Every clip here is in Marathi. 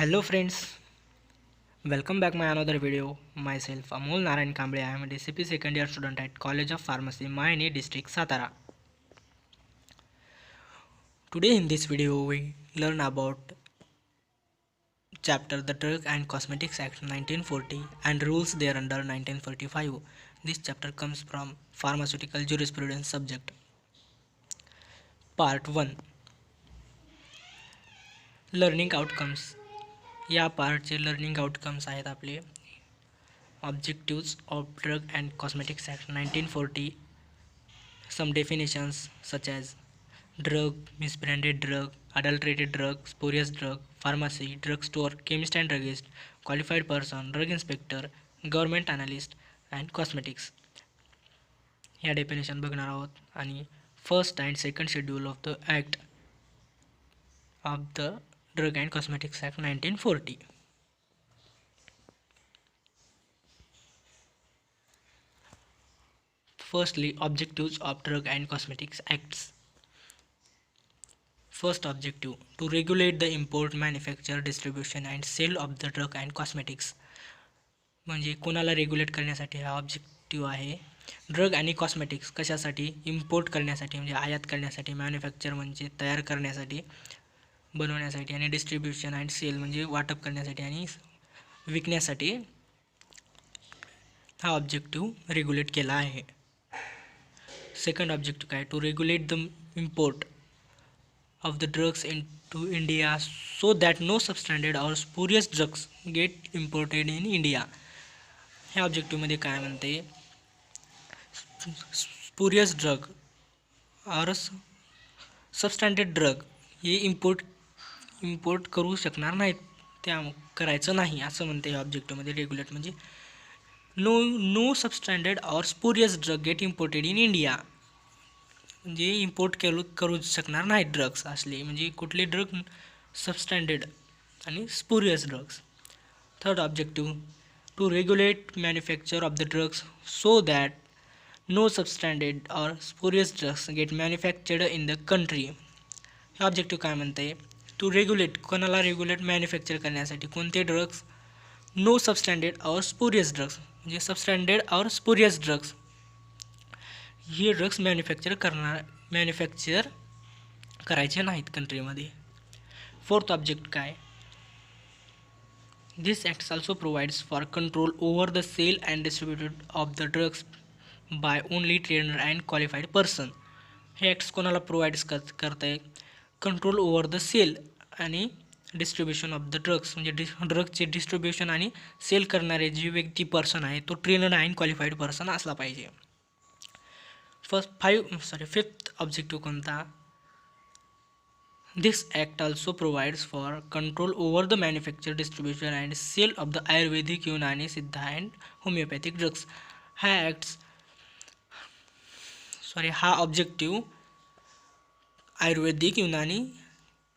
Hello friends, welcome back my another video. Myself Amol Narayan Kamble. I am a DCP second year student at College of Pharmacy, Mahini district, Satara. Today in this video we learn about chapter The Drug and Cosmetics Act 1940 and rules thereunder 1945. This chapter comes from Pharmaceutical Jurisprudence subject. Part 1, Learning Outcomes. या पार्टचे लर्निंग आउटकम्स आहेत आपले. Objectives of Drug and Cosmetics Act 1940. Some definitions such as drug, misbranded drug, adulterated drug, spurious drug, pharmacy, drugstore, chemist and druggist, qualified person, drug inspector, government analyst and cosmetics. या डेफिनेशन बघणार आहोत आणि first and second schedule of the act of the drug and cosmetics act 1940. Firstly, objectives of Drug and Cosmetics Acts. First objective, to regulate the import, manufacture, distribution and sale of the drug and cosmetics. म्हणजे कोणाला रेग्युलेट करण्यासाठी हा ऑब्जेक्टिव्ह आहे. ड्रग आणि कॉस्मेटिक्स कशासाठी? इम्पोर्ट करण्यासाठी म्हणजे आयात करण्यासाठी, मॅन्युफॅक्चर म्हणजे तयार करण्यासाठी, बनवण्यासाठी आणि डिस्ट्रीब्युशन अँड सेल म्हणजे वाटप करण्यासाठी आणि विकण्यासाठी हा ऑब्जेक्टिव्ह रेग्युलेट केला आहे. सेकंड ऑब्जेक्टिव्ह काय? To regulate the import of the drugs into India so that no substandard or spurious drugs get imported in India. ह्या ऑब्जेक्टिव्हमध्ये काय म्हणते? स्पुरियस ड्रग और सबस्टँडर्ड ड्रग हे इम्पोर्ट करू शकणार नाहीत, त्या करायचं नाही असं म्हणते ह्या ऑब्जेक्टिव्हमध्ये. रेग्युलेट म्हणजे नो सबस्टँडर्ड और spurious drug get imported in India, म्हणजे इम्पोर्ट करू शकणार नाहीत ड्रग्स असले, म्हणजे कुठले ड्रग सबस्टँडर्ड आणि spurious drugs. Third objective, to regulate manufacture of the drugs so that no substandard or spurious drugs get manufactured in the country. हे ऑब्जेक्टिव्ह काय म्हणते? टू रेग्युलेट, कोणाला रेग्युलेट? मॅन्युफॅक्चर करण्यासाठी. कोणते drugs? No substandard or spurious drugs, म्हणजे सबस्टँडर्ड ऑर स्पुरियस ड्रग्स हे ड्रग्स मॅन्युफॅक्चर करायचे नाहीत कंट्रीमध्ये. फोर्थ ऑब्जेक्ट काय? This acts also provides for control over the sale and distributed of the drugs by only trainer and qualified person. हे ॲक्ट्स कोणाला प्रोव्हाइड्स करत आहे? कंट्रोल ओव्हर द सेल आणि डिस्ट्रीब्युशन ऑफ द ड्रग्स, म्हणजे ड्रग्सचे डिस्ट्रीब्युशन आणि सेल करणारे जे व्यक्ती पर्सन आहे तो ट्रेनर अँड क्वालिफाईड पर्सन असला पाहिजे. फिफ्थ ऑब्जेक्टिव्ह कोणता? This act also provides for control over the manufacture, distribution and sale of the Ayurvedic, Unani, Siddha and homeopathic drugs. हा ऑब्जेक्टिव्ह आयुर्वेदिक, युनानी,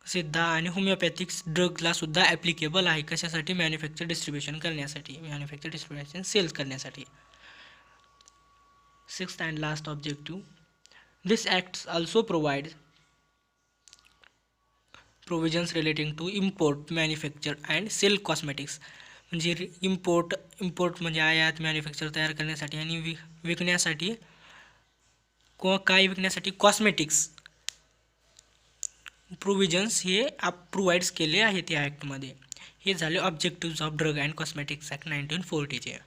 सिद्धा आणि होमिओपॅथिक ड्रग्सला सुद्धा ॲप्लिकेबल आहे. कशासाठी? मॅन्युफॅक्चर डिस्ट्रीब्युशन करण्यासाठी, मॅन्युफॅक्चर डिस्ट्रीब्युशन सेल्स करण्यासाठी. Sixth and last objective, this act also provides provisions relating to import, manufacture and sell cosmetics. म्हणजे इम्पोर्ट म्हणजे आयात, मॅन्युफॅक्चर तयार करण्यासाठी आणि विकण्यासाठी, काय विकण्यासाठी? कॉस्मेटिक्स प्रोव्हिजन्स हे प्रोव्हाइड्स केले आहेत या ॲक्टमध्ये. हे झाले objectives of drug and cosmetics act 1940चे.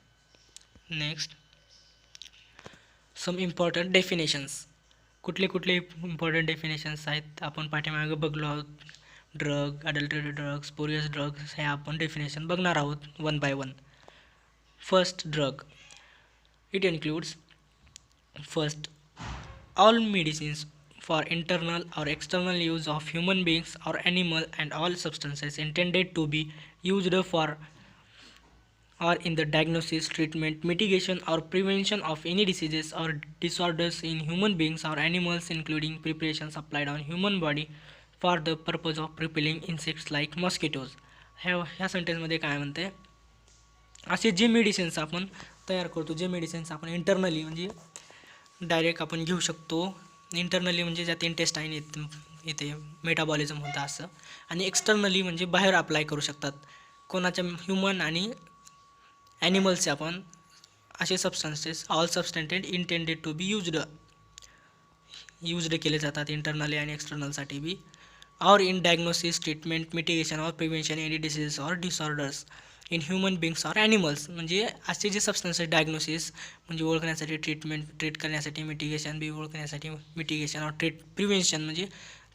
Next, some important definitions. कुठले इम्पॉर्टंट डेफिनेशन्स आहेत आपण पाठीमागं बघलो आहोत. Drug, adulterated drug, spurious drugs हे आपण डेफिनेशन बघणार आहोत one by one. First, drug. It includes first, all medicines for internal or external use of human beings or animal and all substances intended to be used for or in the diagnosis, treatment, mitigation or prevention of any diseases or disorders in human beings or animals, including preparations applied on human body for the purpose of repelling insects like mosquitoes. ह्या सेंटेन्समध्ये काय म्हणते? असे जे मेडिसिन्स आपण तयार करतो, जे मेडिसिन्स आपण इंटरनली म्हणजे डायरेक्ट आपण घेऊ शकतो. इंटरनली म्हणजे ज्यात इंटेस्टाईन इथे मेटाबॉलिझम होतं असं. आणि एक्सटर्नली म्हणजे बाहेर अप्लाय करू शकतात कोणाच्या ह्युमन आणि ॲनिमल्सचे आपण असे substances all substances intended to be used केले जातात इंटरनली आणि एक्सटर्नलसाठी B. Or in diagnosis treatment mitigation or prevention any diseases or disorders in human beings or animals. म्हणजे असे जे सबस्टन्सेस डायग्नोसिस म्हणजे ओळखण्यासाठी, ट्रीट करण्यासाठी, मिटिगेशन बी ओळखण्यासाठी, मिटिगेशन और प्रिव्हेन्शन म्हणजे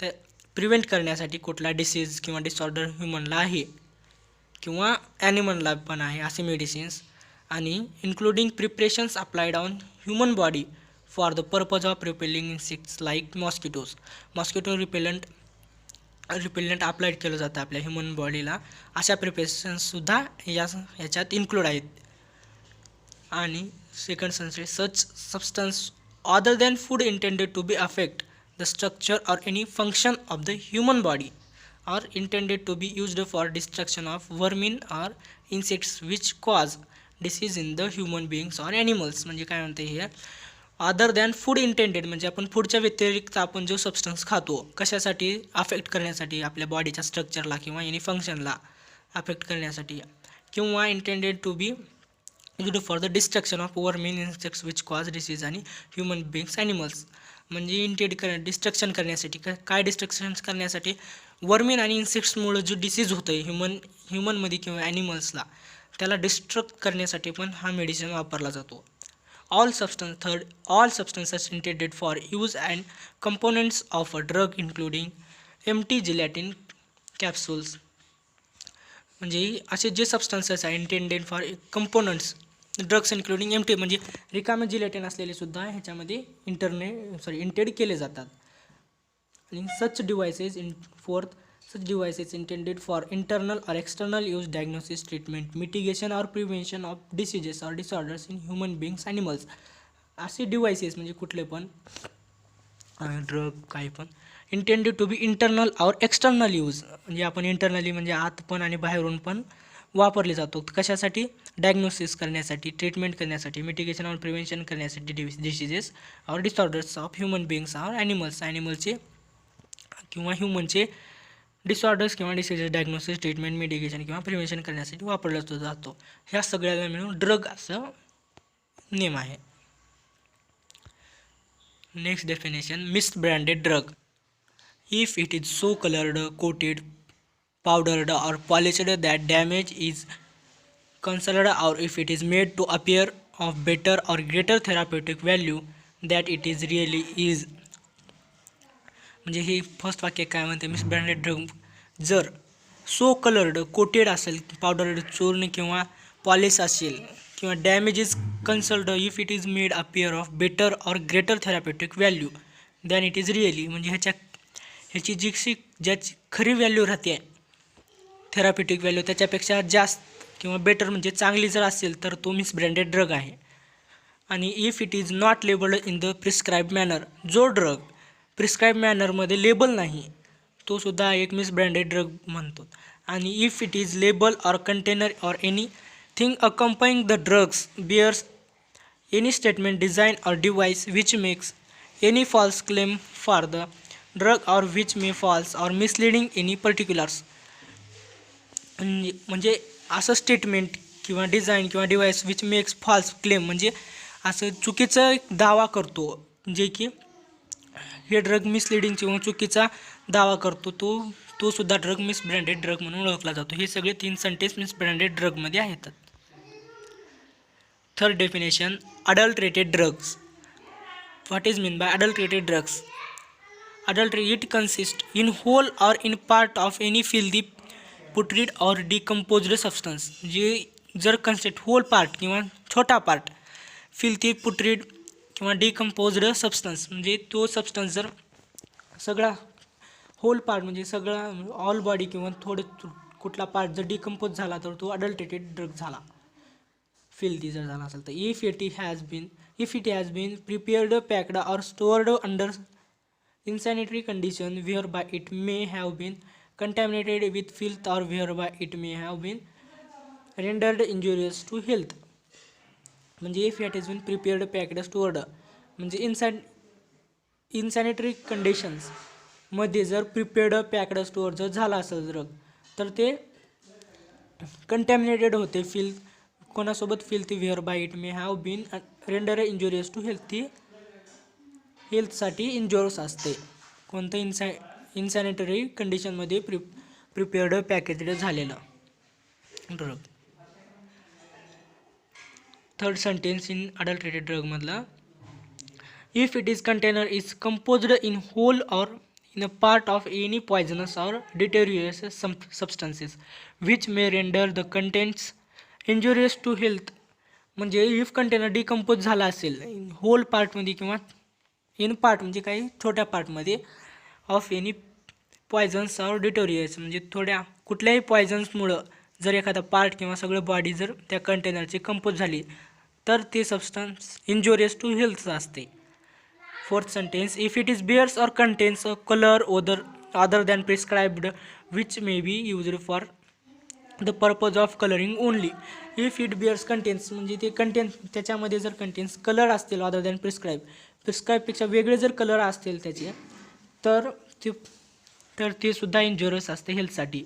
ते प्रिव्हेंट करण्यासाठी कुठला डिसीज किंवा डिसऑर्डर ह्युमनला आहे किंवा ॲनिमलला पण आहे असे मेडिसिन्स. आणि including preparations applied on human body for the purpose of repelling insects like mosquitoes. Mosquito repellent applied केलं जातं आपल्या ह्युमन बॉडीला. अशा प्रिपरेशन्ससुद्धा याच्यात इन्क्लूड आहेत. आणि second sensory such substance other than food intended to be affect the structure or any function of the human body or intended to be used for destruction of vermin or insects which cause disease in the human beings or animals. म्हणजे काय म्हणते हे अदर दॅन फूड इंटेंडेड म्हणजे आपण फूडच्या व्यतिरिक्त आपण जो सबस्टन्स खातो कशासाठी अफेक्ट करण्यासाठी, आपल्या बॉडीच्या स्ट्रक्चरला किंवा एनी फंक्शनला अफेक्ट करण्यासाठी, किंवा intended to be used for the destruction of vermin insects which cause disease आणि ह्युमन बिईंग्स ॲनिमल्स. म्हणजे डिस्ट्रक्शन करण्यासाठी काय डिस्ट्रक्शन करण्यासाठी वर्मिन आणि इन्सेक्ट्समुळे जो डिसीज होतं आहे ह्युमनमध्ये किंवा ॲनिमल्सला त्याला डिस्ट्रक्ट करण्यासाठी पण हा मेडिसिन वापरला जातो. all substances intended for use and components of a drug including empty gelatin capsules. म्हणजे असे जे सबस्टन्सेस आहे intended for components drugs including empty म्हणजे रिकामे जिलेटिन असलेले सुद्धा ह्याच्यामध्ये इंटेड केले जातात. आणि such devices intended for internal or external use, diagnosis, treatment, mitigation or prevention of diseases or disorders in human beings, animals. असे डिव्हाइसेस म्हणजे कुठले पण ड्रग काही पण इंटेंडेड टू बी इंटरनल और एक्सटर्नल यूज म्हणजे आपण इंटरनली म्हणजे आत पण आणि बाहेरून पण वापरले जातो. कशासाठी? डायग्नोसिस करण्यासाठी, ट्रीटमेंट करण्यासाठी, मिटिगेशन और प्रिव्हेन्शन करण्यासाठी diseases or disorders of human beings और ॲनिमल्सचे किंवा ह्युमनचे डिसऑर्डर्स किंवा डिसीजेस डायग्नोसिस, ट्रीटमेंट, मिटिगेशन किंवा प्रिव्हेन्शन करण्यासाठी वापरला जातो. ह्या सगळ्याला मिळून ड्रग असं नेम आहे. Next definition missed branded drug. If it is so coloured, coated, powdered or polished that damage is concealed, or if it is made to appear of better or greater therapeutic value that it is really is. म्हणजे हे फर्स्ट वाक्य काय म्हणते, मिस ब्रँडेड ड्रग जर सो कलर्ड, कोटेड असेल, पावडर्ड चूर्ण किंवा पॉलिश असेल किंवा damage is concealed if it is made appear of better or greater therapeutic value than it is really. म्हणजे ह्याची ज्याची खरी व्हॅल्यू राहते थेरापेटिक व्हॅल्यू त्याच्यापेक्षा जास्त किंवा बेटर म्हणजे चांगली जर असेल तर तो मिस ब्रँडेड ड्रग आहे. आणि if it is not labelled in the prescribe manner, जो ड्रग प्रिस्क्राईब मॅनरमध्ये लेबल नाही तो सुद्धा एक मिस ब्रँडेड ड्रग म्हणतो. आणि if it is label or container or anything accompanying the drugs bears any statement, design or device which makes any false claim for the drug or which may false or misleading any particulars. म्हणजे असं स्टेटमेंट किंवा डिझाईन किंवा device which makes false claim म्हणजे असं चुकीचा दावा करतो जे की हे ड्रग मिसलिडिंग किंवा चुकीचा दावा करतो तो सुद्धा ड्रग मिस ब्रँडेड ड्रग म्हणून ओळखला जातो. हे सगळे 3 सेंटेन्स मिस ब्रँडेड ड्रगमध्ये आहेत. Third definition adulterated drugs. What is mean by adulterated drugs? It consists in whole or in part of any filthy, putrid or decomposed substance. जे जर कन्सेप्ट होल पार्ट किंवा छोटा पार्ट फिल्थी, पुट्रीड किंवा डिकम्पोज्ड सबस्टन्स म्हणजे तो सबस्टन्स जर सगळा होल पार्ट म्हणजे सगळा ऑल बॉडी किंवा थोडं कुठला पार्ट जर डिकम्पोज झाला तर तो अडल्ट्रेटेड ड्रग झाला. फिल्थी जर झाला असेल तर if it has been prepared, packed or stored under insanitary condition whereby it may have been contaminated with filth or whereby it may have been rendered injurious to health. म्हणजे if it has been prepared, packed, stored म्हणजे insanitary conditions मध्ये जर प्रिपेअर्ड पॅक्ड स्टोअर जर झाला असेल ड्रग तर ते कंटॅमिनेटेड होते कोणासोबत filthy whereby it may have been render injurious to हेल्थसाठी इंजुरियस असते कोणतं इन्सॅनिटरी कंडिशनमध्ये प्रिपेअर्ड पॅकेज्ड झालेलं drug. Third sentence in adulterated ड्रगमधला if it is container is composed in whole or in a part of any poisonous or deleterious substances which may render the contents injurious to health. म्हणजे इफ कंटेनर डिकम्पोज झाला असेल होल पार्टमध्ये किंवा इन पार्ट म्हणजे काही छोट्या पार्टमध्ये ऑफ एनी पॉयझन्स और डिटोरियस म्हणजे कुठल्याही पॉयझन्समुळं जर एखादा पार्ट किंवा सगळं बॉडी जर त्या कंटेनरची कंपोज झाली तर ते सबस्टन्स इंजुरियस टू हेल्थ असते. Fourth sentence, if it is bears or contains a color other than prescribed which may be used for the purpose of coloring only. If it bears contains म्हणजे ते त्याच्यामध्ये जर कंटेन्स कलर असतील other than प्रिस्क्राईबपेक्षा वेगळे जर कलर असतील त्याचे तर ते सुद्धा इंजुरियस असते हेल्थसाठी.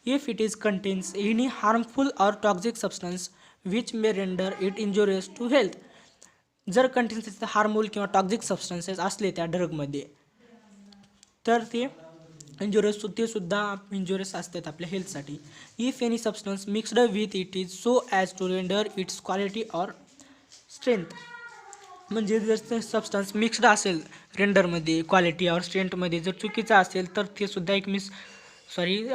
If it is contains any harmful or toxic substance which may render it injurious to health. जर कंटेन्स हार्मफुल किंवा टॉक्झिक सबस्टन्सेस असले त्या ड्रगमध्ये तर ते सुद्धा इंजुरियस असतात आपल्या हेल्थसाठी. If any substance mixed with it is so as to render its quality or strength म्हणजे जर ते सबस्टन्स मिक्स्ड असेल रेंडरमध्ये क्वालिटी और स्ट्रेंथमध्ये जर चुकीचं असेल तर ते सुद्धा एक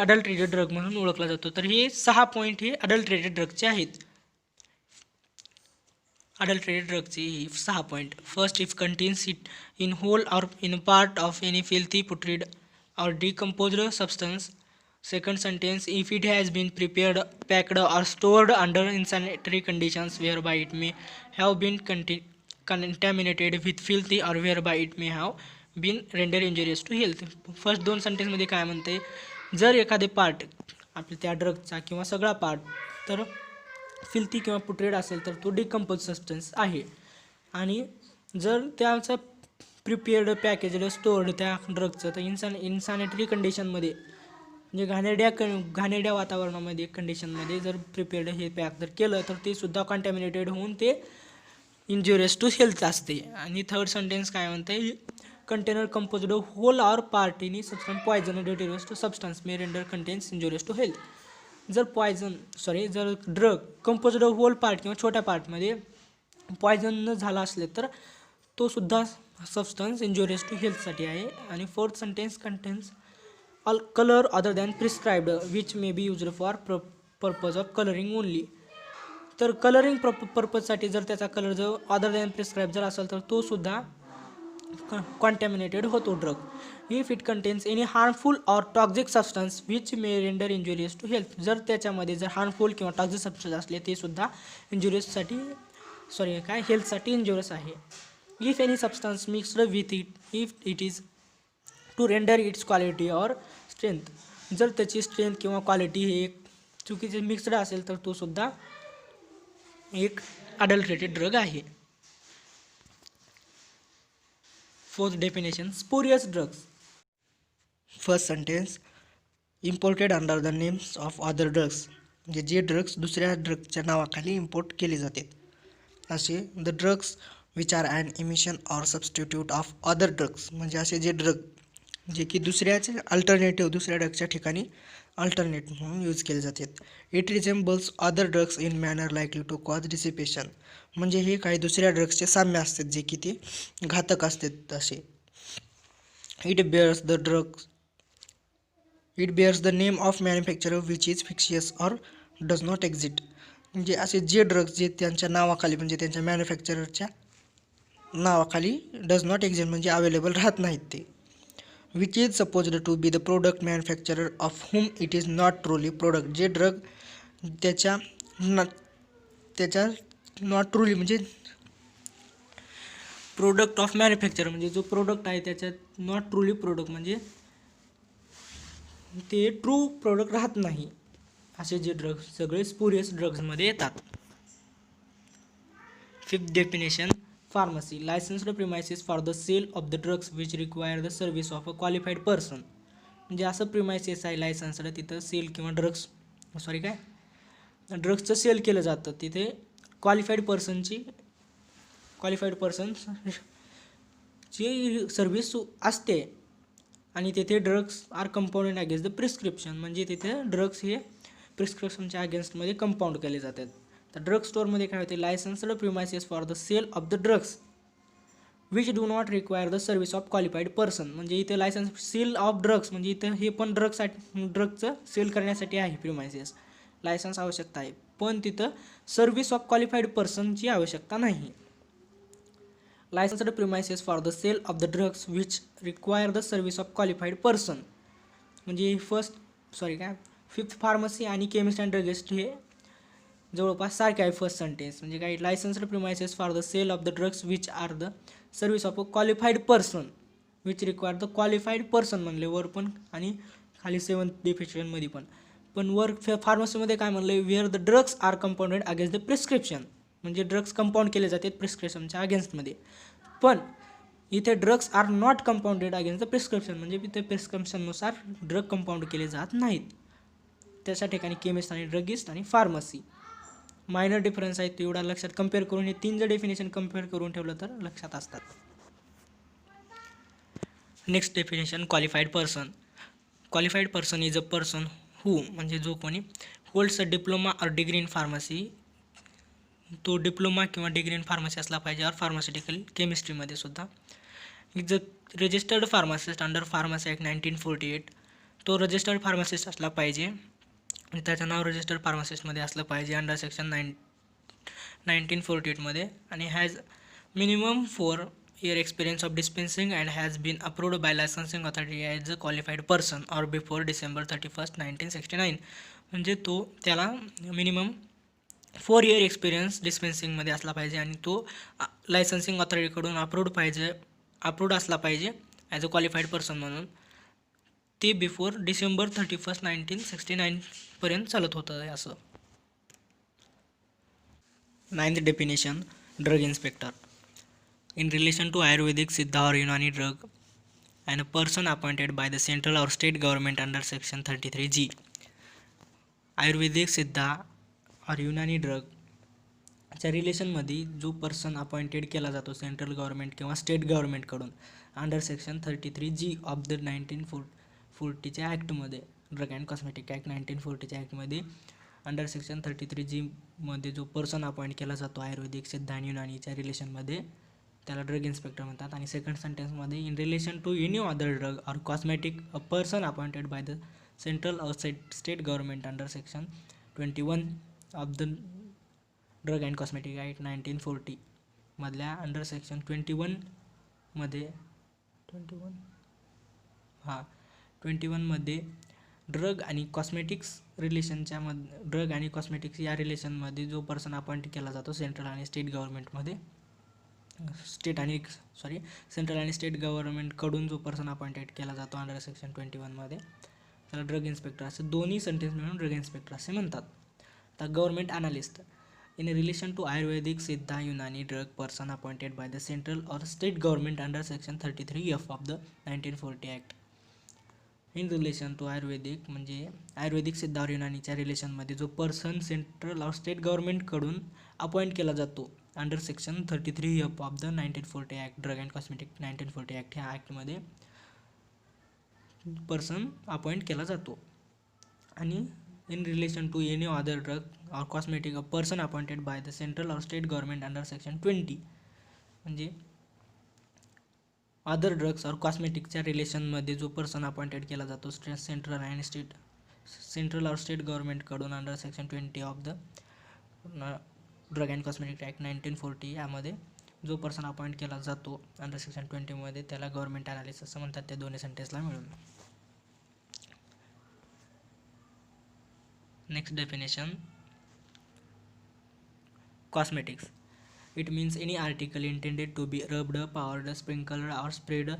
अडल्ट्रेटेड ड्रग म्हणून ओळखला जातो. तर हे 6 पॉईंट हे अडल्ट्रेटेड ड्रगचे आहेत. Adulterated drugs 6 point. First, if contains it in whole or in part of any filthy, putrid or decomposed substance. Second sentence, if it has been prepared, packed or stored under unsanitary conditions whereby it may have been contaminated with filthy or whereby it may have been rendered injurious to health. First 2 सेंटेन्समध्ये काय म्हणते, जर एखादे पार्ट आपल्या त्या ड्रगचा किंवा सगळा पार्ट तर फिल्थी किंवा पुट्रेड असेल तर तो डिकम्पोज सबस्टन्स आहे आणि जर त्याचा प्रिपेअर्ड पॅकेज्ड स्टोअर्ड त्या ड्रगचं तर इन्सॅनिटरी कंडिशनमध्ये म्हणजे घाणेरड्या वातावरणामध्ये कंडिशनमध्ये जर प्रिपेअर्ड हे पॅक जर केलं तर ते सुद्धा कॉन्टॅमिनेटेड होऊन ते इंजुरियस टू हेल्थ असते. आणि थर्ड सेंटेन्स काय म्हणते, container composed whole or part in substance poison dangerous to substance may render contents injurious to health. जर ड्रग कंपोज्ड होल पार्ट किंवा छोट्या पार्टमध्ये पॉयझन झाला असले तर तो सुद्धा सबस्टन्स इंजुरियस टू हेल्थसाठी आहे. आणि fourth sentence contains all colour other than prescribed which may be used for purpose of colouring only. तर कलरिंग पर्पजसाठी जर त्याचा कलर जर अदर दॅन प्रिस्क्राईब जर असेल तर तो सुद्धा कॉन्टॅमिनेटेड होतो drug. If it contains any harmful or toxic substance which may render injurious to health. जर त्याच्यामध्ये जर हार्मफुल किंवा टॉक्झिक सबस्टन्स असले ते सुद्धा हेल्थसाठी इंजुरियस आहे. If any substance mixed with it if it is to render its quality or strength. जर त्याची स्ट्रेंथ किंवा क्वालिटी हे एक चुकीचे मिक्स्ड असेल तर तो सुद्धा एक अडल्ट्रेटेड ड्रग आहे. Fourth definition, spurious drugs. First sentence, imported under the names of other drugs म्हणजे जे ड्रग्स दुसऱ्या ड्रगच्या नावाखाली इम्पोर्ट केले जातात असे. The drugs which are an imitation or substitute of other drugs म्हणजे असे जे ड्रग जे की दुसऱ्या ड्रगच्या ठिकाणी अल्टरनेट म्हणून यूज केले जातात. It resembles other drugs in manner likely to cause deception म्हणजे हे काही दुसऱ्या ड्रग्सचे साम्य असतात जे की ते घातक असतात तसे. It bears the name of manufacturer which is fictitious or does not exist म्हणजे असे जे ड्रग्स जे त्यांच्या नावाखाली म्हणजे त्यांच्या मॅन्युफॅक्चररच्या नावाखाली डज नॉट एक्झिस्ट म्हणजे अवेलेबल राहत नाहीत ते. Which is supposed to be the product manufacturer of whom it is not truly product. जे ड्रग त्याच्या नॉट ट्रूली म्हणजे प्रोडक्ट ऑफ मॅन्युफॅक्चर म्हणजे जो प्रोडक्ट आहे त्याच्यात नॉट ट्रूली प्रोडक्ट म्हणजे ते ट्रू प्रोडक्ट राहत नाही असे जे ड्रग्स सगळे स्पुरियस ड्रग्समध्ये येतात. Fifth definition, pharmacy, licensed premises for the sale of the drugs which require the service of a qualified person. म्हणजे असं प्रिमायसेस आहे लायसन्सड, तिथं सेल किंवा ड्रग्सचं सेल केलं जातं, तिथे क्वालिफाईड पर्सनची सर्व्हिस असते आणि तिथे drugs are compounded against the prescription, म्हणजे तिथे ड्रग्स हे प्रिस्क्रिप्शनच्या अगेन्स्टमध्ये कंपाऊंड केले जातात. तर ड्रग स्टोअरमध्ये काय होते, licensed premises for the sale of the drugs which do not require the service of qualified person. म्हणजे इथे लायसन्स सेल ऑफ ड्रग्स, म्हणजे इथं हे पण ड्रग्सचं सेल करण्यासाठी आहे प्रिमायसेस, लायसन्स आवश्यकता आहे, पण तिथं सर्व्हिस ऑफ क्वालिफाईड पर्सनची आवश्यकता नाही. Licensed premises for the sale of the drugs which require the service of qualified person, म्हणजे फिफ्थ फार्मसी आणि केमिस्ट अँड ड्रगिस्ट हे जवळपास सारखे आहे फर्स्ट सेंटेन्स. म्हणजे काय, licensed premises for the sale of the drugs which are the service of a qualified person which require the qualified person म्हणले वर पण आणि खाली 7th डेफिनेशनमध्ये पण वर फार्मसीमध्ये काय म्हणलं, where the drugs are compounded against the prescription, म्हणजे ड्रग्स कंपाऊंड केले जातात प्रिस्क्रिप्शनच्या अगेन्स्टमध्ये. पण इथे drugs are not compounded against the prescription, म्हणजे इथे प्रिस्क्रिप्शननुसार ड्रग कंपाऊंड केले जात नाहीत. त्याच्या ठिकाणी केमिस्ट आणि ड्रगिस्ट आणि फार्मसी मायनर डिफरन्स आहेत, एवढा लक्षात कम्पेअर करून, हे 3 जर डेफिनेशन कम्पेअर करून ठेवलं तर लक्षात असतात. Next definition, qualified person. Qualified person is a person who, म्हणजे जो कोणी होल्ड्स अ डिप्लोमा और डिग्री इन फार्मसी, तो डिप्लोमा किंवा डिग्री इन फार्मसी असला पाहिजे, और फार्मास्युटिकल केमिस्ट्रीमध्ये सुद्धा. Is a registered pharmacist under pharmacy act 1948, तो रजिस्टर्ड फार्मासिस्ट असला पाहिजे, त्याचं नाव रजिस्टर्ड फार्मासिस्टमध्ये असलं पाहिजे अंडर सेक्शन 1948मध्ये, आणि has minimum 4 year experience of dispensing and has been approved by licensing authority as a qualified person or before December 31st 1969. म्हणजे तो त्याला मिनिमम 4 year एक्सपिरियन्स डिस्पेन्सिंगमध्ये असला पाहिजे आणि तो लायसन्सिंग ऑथॉरिटीकडून अप्रूव्ड असला पाहिजे ॲज अ क्वालिफाईड पर्सन म्हणून. ते बिफोर डिसेंबर 31st 1969पर्यंत चालत होतं असं. 9th definition, drug inspector. In relation to Ayurvedic, Siddha or Unani drug, and a person appointed by the central or state government under section 33G. Ayurvedic, Siddha or Unani ड्रगच्या रिलेशनमध्ये जो पर्सन अपॉइंटेड केला जातो सेंट्रल गव्हर्नमेंट किंवा स्टेट गव्हर्नमेंटकडून under section 33G of the 1940च्या ॲक्टमध्ये, ड्रग अँड कॉस्मेटिक ॲक्ट 1940च्या ॲक्टमध्ये अंडर सेक्शन 33G मध्ये जो पर्सन अपॉइंट केला जातो आयुर्वेदिक, सिद्धा आणि युनानीच्या रिलेशनमध्ये, त्याला ड्रग इन्स्पेक्टर म्हणतात. आणि सेकंड सेंटेन्समध्ये, in relation to any other drug or cosmetic a person appointed by the central or state government under section 21 of the drug and cosmetic act 1940 मधल्या अंडर सेक्शन 21मध्ये 21मध्ये ड्रग आणि कॉस्मेटिक्स ड्रग आणि कॉस्मेटिक्स या रिलेशनमध्ये जो पर्सन अपॉइंट केला जातो सेंट्रल आणि स्टेट गव्हर्नमेंटमध्ये, सेंट्रल आणि स्टेट गव्हर्नमेंटकडून जो पर्सन अपॉइंटेड केला जातो अंडर सेक्शन 21मध्ये, त्याला ड्रग इन्स्पेक्टर असे दोन्ही सेंटेन्स मिळून ड्रग इन्स्पेक्टर असे म्हणतात. तर government analyst, in relation to Ayurvedic, Siddha, Unani drug person appointed by the central or state government under section 33F of the 1940 act. In relation to Ayurvedic, म्हणजे आयुर्वेदिक, सिद्धा और युनानीच्या रिलेशनमध्ये जो पर्सन सेंट्रल और स्टेट गव्हर्नमेंटकडून अपॉइंट केला जातो under section 33F of the 1940 act, drug and cosmetic 1940 act, ह्या ॲक्टमध्ये पर्सन अपॉइंट केला जातो. आणि in relation to any other drug or cosmetic a person appointed by the central or state government under section 20, म्हणजे अदर ड्रग्स और कॉस्मेटिकच्या रिलेशनमध्ये जो पर्सन अपॉइंटेड केला जातो सेंट्रल और स्टेट गव्हर्नमेंटकडून under section 20 of the drug and cosmetic act 1940, यामध्ये जो पर्सन अपॉइंट केला जातो अंडर सेक्शन 20मध्ये, त्याला गव्हर्नमेंट अनालिस्ट असं म्हणतात त्या दोन्ही सेंटेन्सला मिळून. Next definition, cosmetics. It means any article intended to be rubbed, powdered, sprinkled or sprayed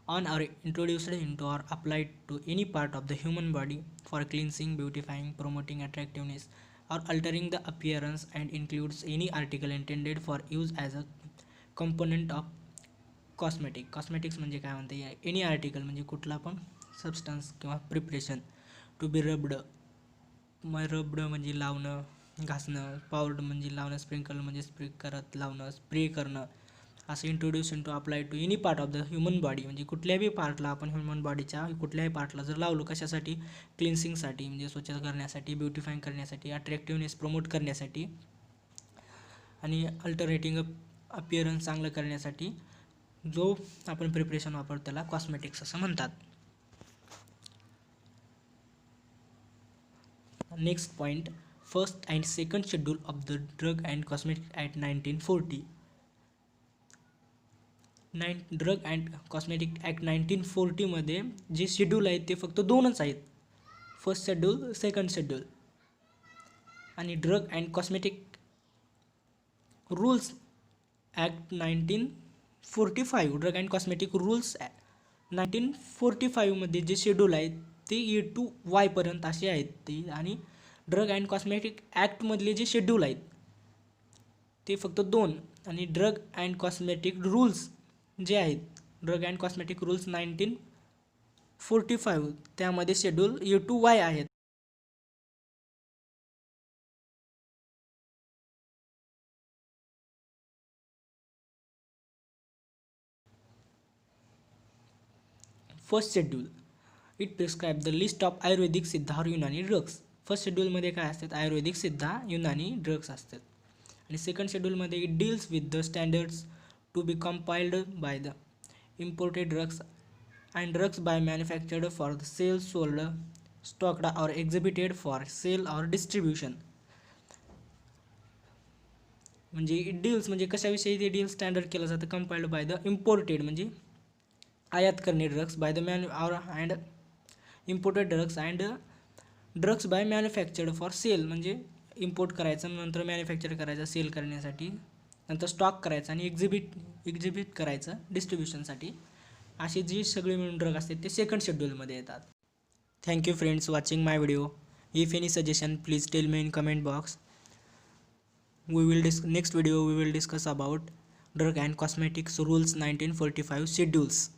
on or introduced into or applied to any part of the human body for cleansing, beautifying, promoting attractiveness or altering the appearance, and includes any article intended for use as a component of cosmetics म्हणजे काय म्हणते, एनी आर्टिकल म्हणजे कुठला पण सबस्टन्स किंवा प्रिपरेशन टू बी रब्ड म्हणजे लावणं, घासणं, पावडर म्हणजे लावणं, स्प्रिंकल म्हणजे स्प्रे करत लावणं, स्प्रे करणं, असं introduce to apply to any part of the human body, म्हणजे कुठल्याही पार्टला आपण ह्युमन बॉडीच्या कुठल्याही पार्टला जर लावलो, कशासाठी, क्लिन्सिंगसाठी म्हणजे स्वच्छता करण्यासाठी, ब्युटिफाईंग करण्यासाठी, अट्रॅक्टिव्हनेस प्रमोट करण्यासाठी आणि अल्टरेटिंग अपिअरन्स चांगलं करण्यासाठी जो आपण प्रिपरेशन वापरतो त्याला कॉस्मेटिक्स असं म्हणतात. Next point, first and second schedule of the drug and cosmetic act 1940. Drug and cosmetic act 1940मध्ये जे शेड्यूल आहेत ते फक्त दोनच आहेत, फर्स्ट शेड्यूल, सेकंड शेड्यूल. आणि drug and cosmetic rules act 1945, drug and cosmetic rules 1945मध्ये जे शेड्यूल आहेत ते A to Y पर्यंत असे आहेत ते. आणि ड्रग अँड कॉस्मेटिक ॲक्टमधले जे शेड्यूल आहेत ते फक्त दोन. आणि ड्रग अँड कॉस्मेटिक रूल्स जे आहेत, ड्रग अँड कॉस्मेटिक रूल्स 1945 त्यामध्ये शेड्यूल A to Y आहेत. First schedule, it prescribe the list of Ayurvedic Siddha or Unani drugs. First शेड्यूलमध्ये काय असतात, आयुर्वेदिक सिद्धा, युनानी ड्रग्स असतात. आणि सेकंड शेड्यूलमध्ये it deals with the standards to be compiled by the imported drugs and drugs by manufactured for the sale, sold, stocked or exhibited for sale or distribution. म्हणजे इट डील्स म्हणजे कशाविषयी ते डील स्टँडर्ड केलं जातं, कंपाइल्ड बाय द इम्पोर्टेड म्हणजे आयात करणे drugs, by the and imported drugs and drugs by manufactured for sale म्हणजे इम्पोर्ट करायचं, नंतर मॅन्युफॅक्चर करायचं सेल करण्यासाठी, नंतर स्टॉक करायचं आणि एक्झिबिट करायचं डिस्ट्रीब्युशनसाठी. असे जे सगळे मिळून ड्रग असतात ते सेकंड शेड्यूलमध्ये येतात. Thank you friends watching my video. If any suggestion please tell me in comment box. next video we will discuss about drug and cosmetics rules 1945 schedules.